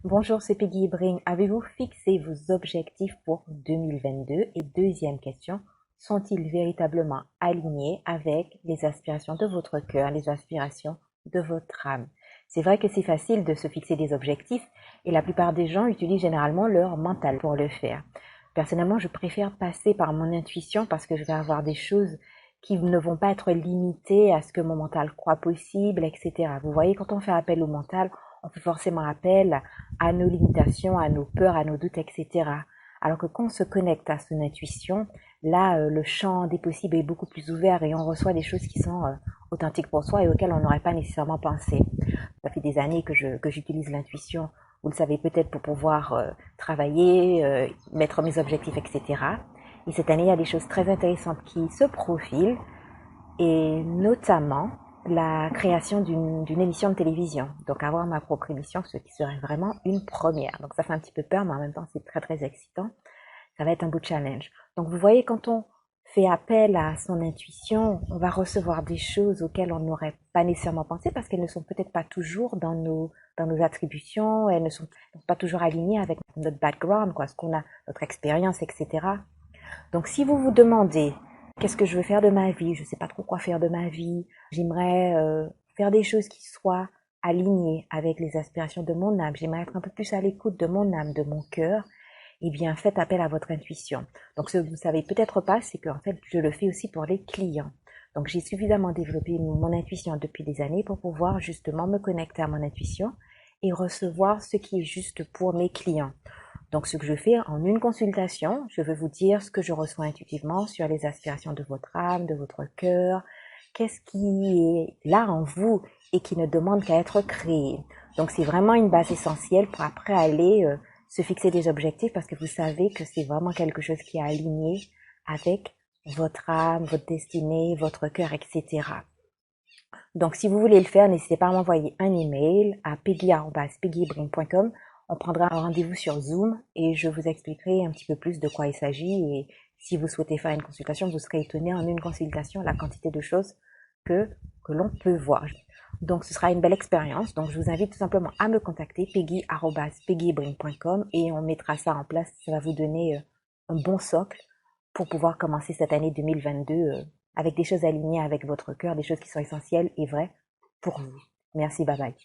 Bonjour, c'est Peggy Bring. Avez-vous fixé vos objectifs pour 2022? Et deuxième question, sont-ils véritablement alignés avec les aspirations de votre cœur, les aspirations de votre âme? C'est vrai que c'est facile de se fixer des objectifs et la plupart des gens utilisent généralement leur mental pour le faire. Personnellement, je préfère passer par mon intuition parce que je vais avoir des choses qui ne vont pas être limitées à ce que mon mental croit possible, etc. Vous voyez, quand on fait appel au mental, on fait forcément appel à nos limitations, à nos peurs, à nos doutes, etc. Alors que quand on se connecte à son intuition, là, le champ des possibles est beaucoup plus ouvert et on reçoit des choses qui sont authentiques pour soi et auxquelles on n'aurait pas nécessairement pensé. Ça fait des années que j'utilise l'intuition, vous le savez peut-être, pour pouvoir travailler, mettre mes objectifs, etc. Et cette année, il y a des choses très intéressantes qui se profilent et notamment la création d'une émission de télévision. Donc avoir ma propre émission, ce qui serait vraiment une première. Donc ça fait un petit peu peur, mais en même temps c'est très très excitant. Ça va être un beau challenge. Donc vous voyez, quand on fait appel à son intuition, on va recevoir des choses auxquelles on n'aurait pas nécessairement pensé parce qu'elles ne sont peut-être pas toujours dans nos attributions, elles ne sont pas toujours alignées avec notre background, quoi, ce qu'on a, notre expérience, etc. Donc si vous vous demandez qu'est-ce que je veux faire de ma vie, je ne sais pas trop quoi faire de ma vie, j'aimerais faire des choses qui soient alignées avec les aspirations de mon âme, j'aimerais être un peu plus à l'écoute de mon âme, de mon cœur, eh bien faites appel à votre intuition. Donc ce que vous ne savez peut-être pas, c'est qu'en fait je le fais aussi pour les clients. Donc j'ai suffisamment développé mon intuition depuis des années pour pouvoir justement me connecter à mon intuition et recevoir ce qui est juste pour mes clients. Donc, ce que je fais en une consultation, je vais vous dire ce que je reçois intuitivement sur les aspirations de votre âme, de votre cœur, qu'est-ce qui est là en vous et qui ne demande qu'à être créé. Donc, c'est vraiment une base essentielle pour après aller se fixer des objectifs parce que vous savez que c'est vraiment quelque chose qui est aligné avec votre âme, votre destinée, votre cœur, etc. Donc, si vous voulez le faire, n'hésitez pas à m'envoyer un email à peggy@peggybrain.com. On prendra un rendez-vous sur Zoom et je vous expliquerai un petit peu plus de quoi il s'agit. Et si vous souhaitez faire une consultation, vous serez étonné en une consultation la quantité de choses que l'on peut voir. Donc, ce sera une belle expérience. Donc, je vous invite tout simplement à me contacter, peggy@peggybrain.com, et on mettra ça en place. Ça va vous donner un bon socle pour pouvoir commencer cette année 2022 avec des choses alignées avec votre cœur, des choses qui sont essentielles et vraies pour vous. Merci, bye bye.